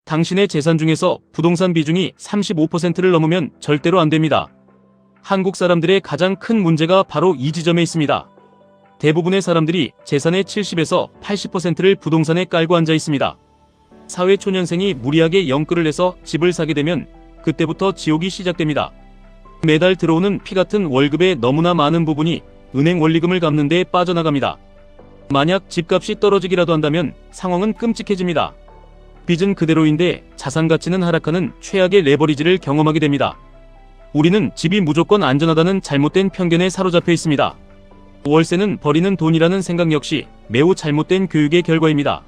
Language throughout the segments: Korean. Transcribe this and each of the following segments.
당신의 재산 중에서 부동산 비중이 35%를 넘으면 절대로 안 됩니다. 한국 사람들의 가장 큰 문제가 바로 이 지점에 있습니다. 대부분의 사람들이 재산의 70에서 80%를 부동산에 깔고 앉아 있습니다. 사회초년생이 무리하게 영끌을 해서 집을 사게 되면 그때부터 지옥이 시작됩니다. 매달 들어오는 피 같은 월급의 너무나 많은 부분이 은행 원리금을 갚는 데 빠져나갑니다. 만약 집값이 떨어지기라도 한다면 상황은 끔찍해집니다. 빚은 그대로인데 자산 가치는 하락하는 최악의 레버리지를 경험하게 됩니다. 우리는 집이 무조건 안전하다는 잘못된 편견에 사로잡혀 있습니다. 월세는 버리는 돈이라는 생각 역시 매우 잘못된 교육의 결과입니다.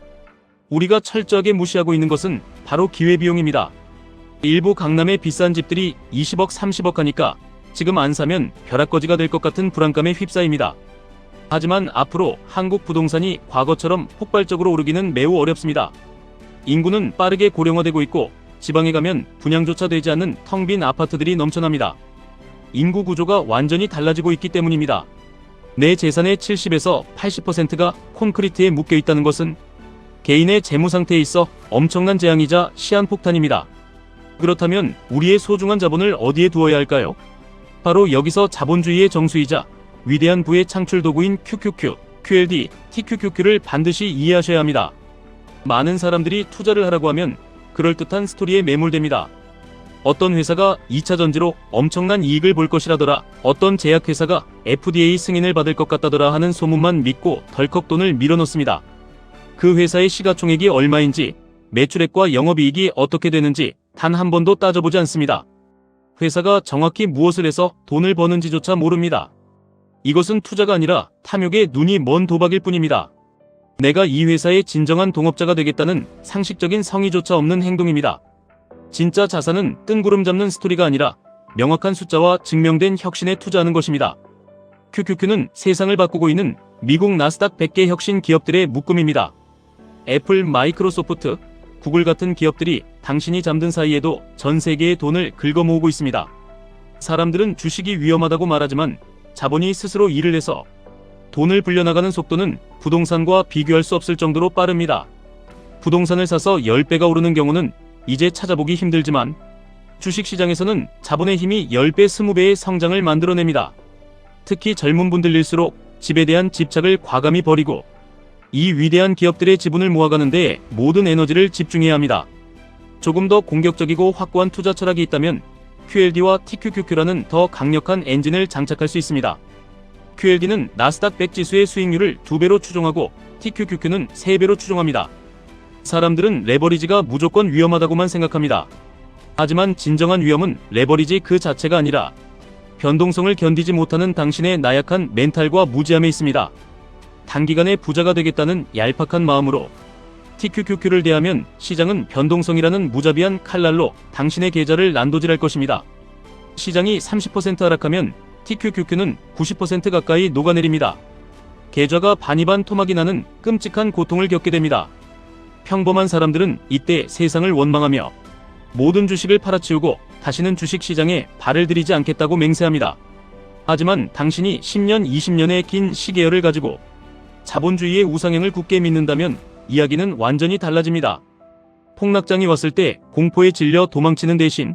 우리가 철저하게 무시하고 있는 것은 바로 기회비용입니다. 일부 강남의 비싼 집들이 20억, 30억 하니까 지금 안 사면 벼락거지가 될 것 같은 불안감에 휩싸입니다. 하지만 앞으로 한국 부동산이 과거처럼 폭발적으로 오르기는 매우 어렵습니다. 인구는 빠르게 고령화되고 있고 지방에 가면 분양조차 되지 않는 텅 빈 아파트들이 넘쳐납니다. 인구 구조가 완전히 달라지고 있기 때문입니다. 내 재산의 70에서 80%가 콘크리트에 묶여 있다는 것은 개인의 재무 상태에 있어 엄청난 재앙이자 시한폭탄입니다. 그렇다면 우리의 소중한 자본을 어디에 두어야 할까요? 바로 여기서 자본주의의 정수이자 위대한 부의 창출 도구인 QQQ, QLD, TQQQ를 반드시 이해하셔야 합니다. 많은 사람들이 투자를 하라고 하면 그럴듯한 스토리에 매몰됩니다. 어떤 회사가 2차 전지로 엄청난 이익을 볼 것이라더라, 어떤 제약회사가 FDA 승인을 받을 것 같다더라 하는 소문만 믿고 덜컥 돈을 밀어넣습니다. 그 회사의 시가총액이 얼마인지, 매출액과 영업이익이 어떻게 되는지 단 한 번도 따져보지 않습니다. 회사가 정확히 무엇을 해서 돈을 버는지조차 모릅니다. 이것은 투자가 아니라 탐욕의 눈이 먼 도박일 뿐입니다. 내가 이 회사의 진정한 동업자가 되겠다는 상식적인 성의조차 없는 행동입니다. 진짜 자산은 뜬구름 잡는 스토리가 아니라 명확한 숫자와 증명된 혁신에 투자하는 것입니다. QQQ는 세상을 바꾸고 있는 미국 나스닥 100개 혁신 기업들의 묶음입니다. 애플, 마이크로소프트, 구글 같은 기업들이 당신이 잠든 사이에도 전 세계의 돈을 긁어모으고 있습니다. 사람들은 주식이 위험하다고 말하지만 자본이 스스로 일을 해서 돈을 불려나가는 속도는 부동산과 비교할 수 없을 정도로 빠릅니다. 부동산을 사서 10배가 오르는 경우는 이제 찾아보기 힘들지만 주식시장에서는 자본의 힘이 10배, 20배의 성장을 만들어냅니다. 특히 젊은 분들일수록 집에 대한 집착을 과감히 버리고 이 위대한 기업들의 지분을 모아가는 데 모든 에너지를 집중해야 합니다. 조금 더 공격적이고 확고한 투자 철학이 있다면 QLD와 TQQQ라는 더 강력한 엔진을 장착할 수 있습니다. QLD는 나스닥 100 지수의 수익률을 2배로 추종하고 TQQQ는 3배로 추종합니다. 사람들은 레버리지가 무조건 위험하다고만 생각합니다. 하지만 진정한 위험은 레버리지 그 자체가 아니라 변동성을 견디지 못하는 당신의 나약한 멘탈과 무지함에 있습니다. 단기간에 부자가 되겠다는 얄팍한 마음으로 TQQQ를 대하면 시장은 변동성이라는 무자비한 칼날로 당신의 계좌를 난도질할 것입니다. 시장이 30% 하락하면 TQQQ는 90% 가까이 녹아내립니다. 계좌가 반이반 토막이 나는 끔찍한 고통을 겪게 됩니다. 평범한 사람들은 이때 세상을 원망하며 모든 주식을 팔아치우고 다시는 주식시장에 발을 들이지 않겠다고 맹세합니다. 하지만 당신이 10년, 20년의 긴 시계열을 가지고 자본주의의 우상향을 굳게 믿는다면 이야기는 완전히 달라집니다. 폭락장이 왔을 때 공포에 질려 도망치는 대신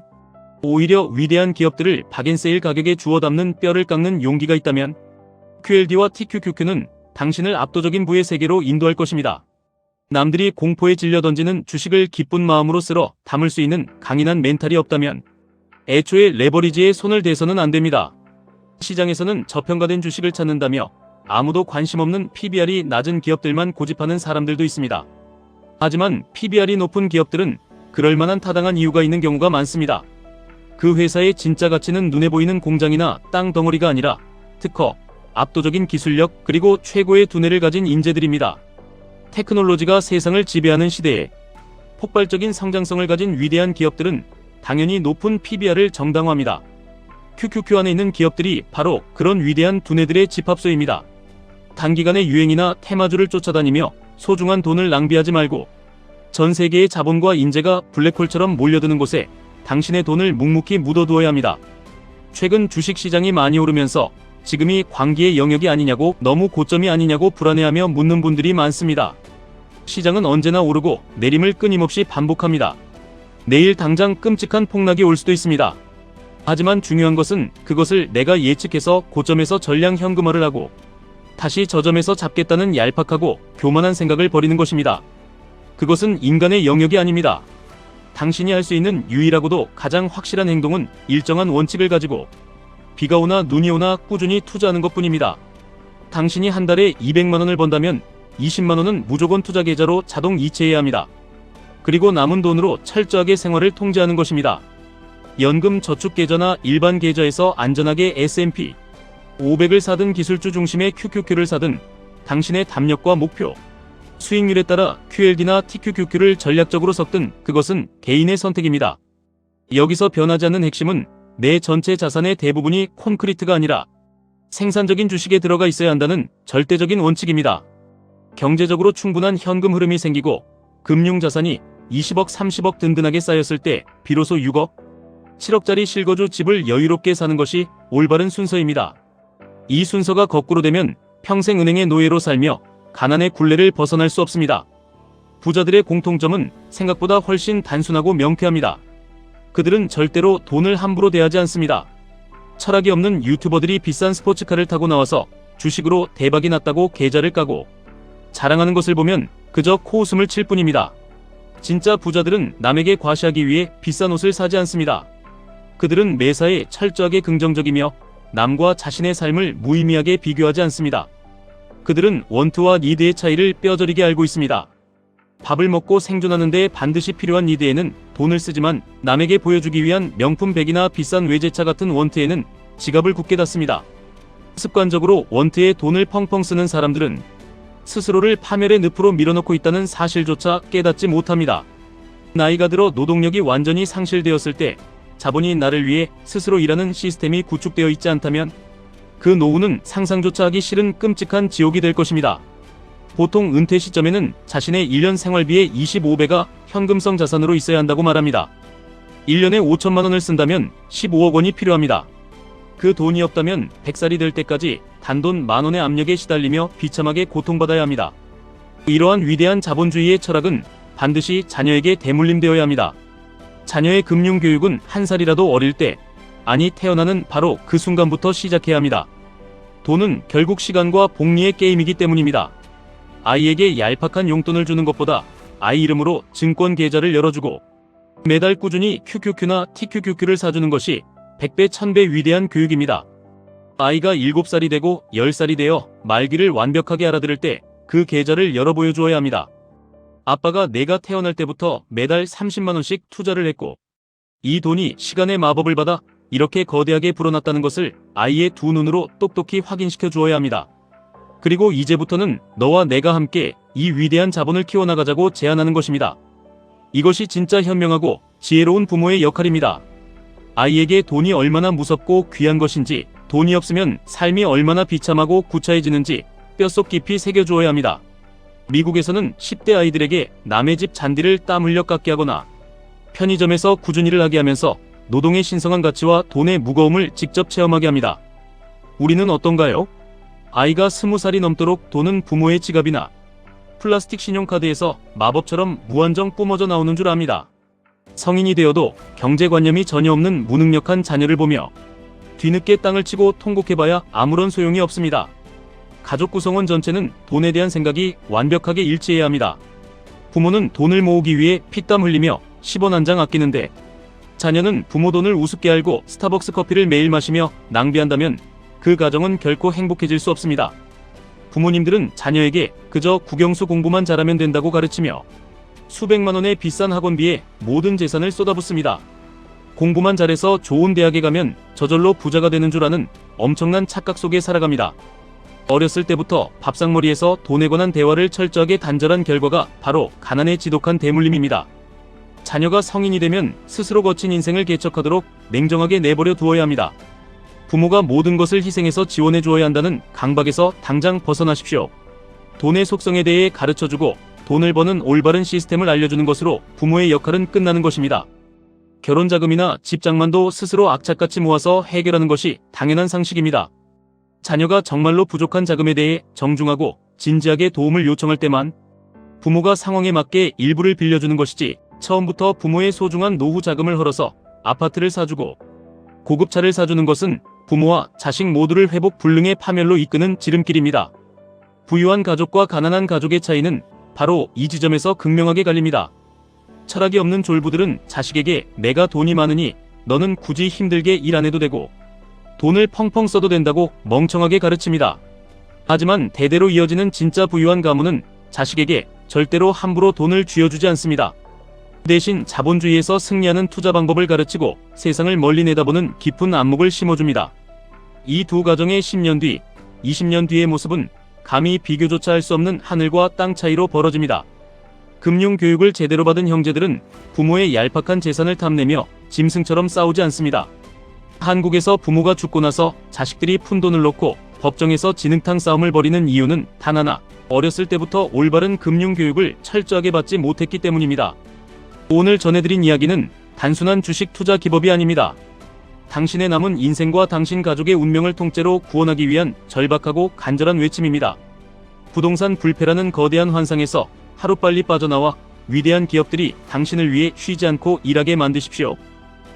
오히려 위대한 기업들을 박앤세일 가격에 주워 담는 뼈를 깎는 용기가 있다면 QLD와 TQQQ는 당신을 압도적인 부의 세계로 인도할 것입니다. 남들이 공포에 질려 던지는 주식을 기쁜 마음으로 쓸어 담을 수 있는 강인한 멘탈이 없다면 애초에 레버리지에 손을 대서는 안 됩니다. 시장에서는 저평가된 주식을 찾는다며 아무도 관심 없는 PBR이 낮은 기업들만 고집하는 사람들도 있습니다. 하지만 PBR이 높은 기업들은 그럴 만한 타당한 이유가 있는 경우가 많습니다. 그 회사의 진짜 가치는 눈에 보이는 공장이나 땅 덩어리가 아니라 특허, 압도적인 기술력, 그리고 최고의 두뇌를 가진 인재들입니다. 테크놀로지가 세상을 지배하는 시대에 폭발적인 성장성을 가진 위대한 기업들은 당연히 높은 PBR을 정당화합니다. QQQ 안에 있는 기업들이 바로 그런 위대한 두뇌들의 집합소입니다. 단기간의 유행이나 테마주를 쫓아다니며 소중한 돈을 낭비하지 말고 전 세계의 자본과 인재가 블랙홀처럼 몰려드는 곳에 당신의 돈을 묵묵히 묻어두어야 합니다. 최근 주식시장이 많이 오르면서 지금이 광기의 영역이 아니냐고, 너무 고점이 아니냐고 불안해하며 묻는 분들이 많습니다. 시장은 언제나 오르고 내림을 끊임없이 반복합니다. 내일 당장 끔찍한 폭락이 올 수도 있습니다. 하지만 중요한 것은 그것을 내가 예측해서 고점에서 전량 현금화를 하고 다시 저점에서 잡겠다는 얄팍하고 교만한 생각을 버리는 것입니다. 그것은 인간의 영역이 아닙니다. 당신이 할 수 있는 유일하고도 가장 확실한 행동은 일정한 원칙을 가지고 비가 오나 눈이 오나 꾸준히 투자하는 것뿐입니다. 당신이 한 달에 200만 원을 번다면 20만 원은 무조건 투자 계좌로 자동 이체해야 합니다. 그리고 남은 돈으로 철저하게 생활을 통제하는 것입니다. 연금 저축 계좌나 일반 계좌에서 안전하게 S&P 500을 사든 기술주 중심의 QQQ를 사든 당신의 담력과 목표, 수익률에 따라 QLD나 TQQQ를 전략적으로 섞든 그것은 개인의 선택입니다. 여기서 변하지 않는 핵심은 내 전체 자산의 대부분이 콘크리트가 아니라 생산적인 주식에 들어가 있어야 한다는 절대적인 원칙입니다. 경제적으로 충분한 현금 흐름이 생기고 금융자산이 20억, 30억 든든하게 쌓였을 때 비로소 6억, 7억짜리 실거주 집을 여유롭게 사는 것이 올바른 순서입니다. 이 순서가 거꾸로 되면 평생 은행의 노예로 살며 가난의 굴레를 벗어날 수 없습니다. 부자들의 공통점은 생각보다 훨씬 단순하고 명쾌합니다. 그들은 절대로 돈을 함부로 대하지 않습니다. 철학이 없는 유튜버들이 비싼 스포츠카를 타고 나와서 주식으로 대박이 났다고 계좌를 까고 자랑하는 것을 보면 그저 코웃음을 칠 뿐입니다. 진짜 부자들은 남에게 과시하기 위해 비싼 옷을 사지 않습니다. 그들은 매사에 철저하게 긍정적이며 남과 자신의 삶을 무의미하게 비교하지 않습니다. 그들은 원트와 니드의 차이를 뼈저리게 알고 있습니다. 밥을 먹고 생존하는 데 반드시 필요한 니드에는 돈을 쓰지만 남에게 보여주기 위한 명품 백이나 비싼 외제차 같은 원트에는 지갑을 굳게 닫습니다. 습관적으로 원트에 돈을 펑펑 쓰는 사람들은 스스로를 파멸의 늪으로 밀어넣고 있다는 사실조차 깨닫지 못합니다. 나이가 들어 노동력이 완전히 상실되었을 때 자본이 나를 위해 스스로 일하는 시스템이 구축되어 있지 않다면 그 노후는 상상조차 하기 싫은 끔찍한 지옥이 될 것입니다. 보통 은퇴 시점에는 자신의 1년 생활비의 25배가 현금성 자산으로 있어야 한다고 말합니다. 1년에 5천만 원을 쓴다면 15억 원이 필요합니다. 그 돈이 없다면 100살이 될 때까지 단돈 만 원의 압력에 시달리며 비참하게 고통받아야 합니다. 이러한 위대한 자본주의의 철학은 반드시 자녀에게 대물림되어야 합니다. 자녀의 금융교육은 한 살이라도 어릴 때, 아니 태어나는 바로 그 순간부터 시작해야 합니다. 돈은 결국 시간과 복리의 게임이기 때문입니다. 아이에게 얄팍한 용돈을 주는 것보다 아이 이름으로 증권 계좌를 열어주고 매달 꾸준히 QQQ나 TQQQ를 사주는 것이 100배 1000배 위대한 교육입니다. 아이가 7살이 되고 10살이 되어 말귀를 완벽하게 알아들을 때 그 계좌를 열어 보여주어야 합니다. 아빠가 내가 태어날 때부터 매달 30만 원씩 투자를 했고 이 돈이 시간의 마법을 받아 이렇게 거대하게 불어났다는 것을 아이의 두 눈으로 똑똑히 확인시켜 주어야 합니다. 그리고 이제부터는 너와 내가 함께 이 위대한 자본을 키워나가자고 제안하는 것입니다. 이것이 진짜 현명하고 지혜로운 부모의 역할입니다. 아이에게 돈이 얼마나 무섭고 귀한 것인지, 돈이 없으면 삶이 얼마나 비참하고 구차해지는지 뼛속 깊이 새겨주어야 합니다. 미국에서는 10대 아이들에게 남의 집 잔디를 땀 흘려 깎게 하거나 편의점에서 꾸준히 일을 하게 하면서 노동의 신성한 가치와 돈의 무거움을 직접 체험하게 합니다. 우리는 어떤가요? 아이가 20살이 넘도록 돈은 부모의 지갑이나 플라스틱 신용카드에서 마법처럼 무한정 뿜어져 나오는 줄 압니다. 성인이 되어도 경제관념이 전혀 없는 무능력한 자녀를 보며 뒤늦게 땅을 치고 통곡해봐야 아무런 소용이 없습니다. 가족 구성원 전체는 돈에 대한 생각이 완벽하게 일치해야 합니다. 부모는 돈을 모으기 위해 피땀 흘리며 10원 한 장 아끼는데 자녀는 부모 돈을 우습게 알고 스타벅스 커피를 매일 마시며 낭비한다면 그 가정은 결코 행복해질 수 없습니다. 부모님들은 자녀에게 그저 국영수 공부만 잘하면 된다고 가르치며 수백만 원의 비싼 학원비에 모든 재산을 쏟아붓습니다. 공부만 잘해서 좋은 대학에 가면 저절로 부자가 되는 줄 아는 엄청난 착각 속에 살아갑니다. 어렸을 때부터 밥상머리에서 돈에 관한 대화를 철저하게 단절한 결과가 바로 가난의 지독한 대물림입니다. 자녀가 성인이 되면 스스로 거친 인생을 개척하도록 냉정하게 내버려 두어야 합니다. 부모가 모든 것을 희생해서 지원해 주어야 한다는 강박에서 당장 벗어나십시오. 돈의 속성에 대해 가르쳐주고 돈을 버는 올바른 시스템을 알려주는 것으로 부모의 역할은 끝나는 것입니다. 결혼자금이나 집장만도 스스로 악착같이 모아서 해결하는 것이 당연한 상식입니다. 자녀가 정말로 부족한 자금에 대해 정중하고 진지하게 도움을 요청할 때만 부모가 상황에 맞게 일부를 빌려주는 것이지 처음부터 부모의 소중한 노후 자금을 헐어서 아파트를 사주고 고급차를 사주는 것은 부모와 자식 모두를 회복 불능의 파멸로 이끄는 지름길입니다. 부유한 가족과 가난한 가족의 차이는 바로 이 지점에서 극명하게 갈립니다. 철학이 없는 졸부들은 자식에게 내가 돈이 많으니 너는 굳이 힘들게 일 안 해도 되고 돈을 펑펑 써도 된다고 멍청하게 가르칩니다. 하지만 대대로 이어지는 진짜 부유한 가문은 자식에게 절대로 함부로 돈을 쥐어주지 않습니다. 대신 자본주의에서 승리하는 투자 방법을 가르치고 세상을 멀리 내다보는 깊은 안목을 심어줍니다. 이 두 가정의 10년 뒤, 20년 뒤의 모습은 감히 비교조차 할 수 없는 하늘과 땅 차이로 벌어집니다. 금융교육을 제대로 받은 형제들은 부모의 얄팍한 재산을 탐내며 짐승처럼 싸우지 않습니다. 한국에서 부모가 죽고 나서 자식들이 푼돈을 넣고 법정에서 진흙탕 싸움을 벌이는 이유는 단 하나, 어렸을 때부터 올바른 금융교육을 철저하게 받지 못했기 때문입니다. 오늘 전해드린 이야기는 단순한 주식 투자 기법이 아닙니다. 당신의 남은 인생과 당신 가족의 운명을 통째로 구원하기 위한 절박하고 간절한 외침입니다. 부동산 불패라는 거대한 환상에서 하루빨리 빠져나와 위대한 기업들이 당신을 위해 쉬지 않고 일하게 만드십시오.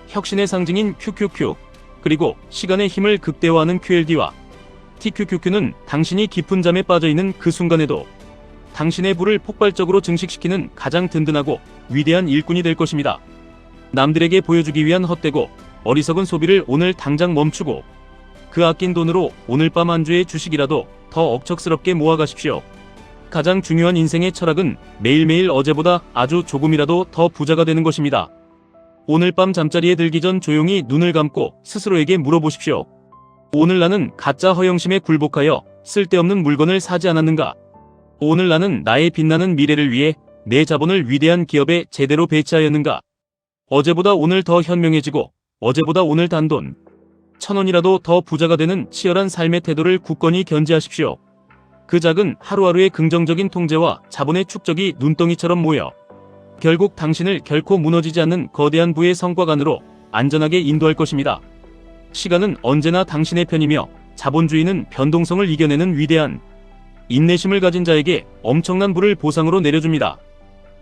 혁신의 상징인 QQQ, 그리고 시간의 힘을 극대화하는 QLD와 TQQQ는 당신이 깊은 잠에 빠져있는 그 순간에도 당신의 부를 폭발적으로 증식시키는 가장 든든하고 위대한 일꾼이 될 것입니다. 남들에게 보여주기 위한 헛되고 어리석은 소비를 오늘 당장 멈추고 그 아낀 돈으로 오늘 밤 안주의 주식이라도 더 억척스럽게 모아가십시오. 가장 중요한 인생의 철학은 매일매일 어제보다 아주 조금이라도 더 부자가 되는 것입니다. 오늘 밤 잠자리에 들기 전 조용히 눈을 감고 스스로에게 물어보십시오. 오늘 나는 가짜 허영심에 굴복하여 쓸데없는 물건을 사지 않았는가? 오늘 나는 나의 빛나는 미래를 위해 내 자본을 위대한 기업에 제대로 배치하였는가? 어제보다 오늘 더 현명해지고 어제보다 오늘 단돈 1000원이라도 더 부자가 되는 치열한 삶의 태도를 굳건히 견지하십시오. 그 작은 하루하루의 긍정적인 통제와 자본의 축적이 눈덩이처럼 모여 결국 당신을 결코 무너지지 않는 거대한 부의 성과관으로 안전하게 인도할 것입니다. 시간은 언제나 당신의 편이며 자본주의는 변동성을 이겨내는 위대한 인내심을 가진 자에게 엄청난 부를 보상으로 내려줍니다.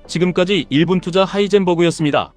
지금까지 1분 투자 하이젠버그였습니다.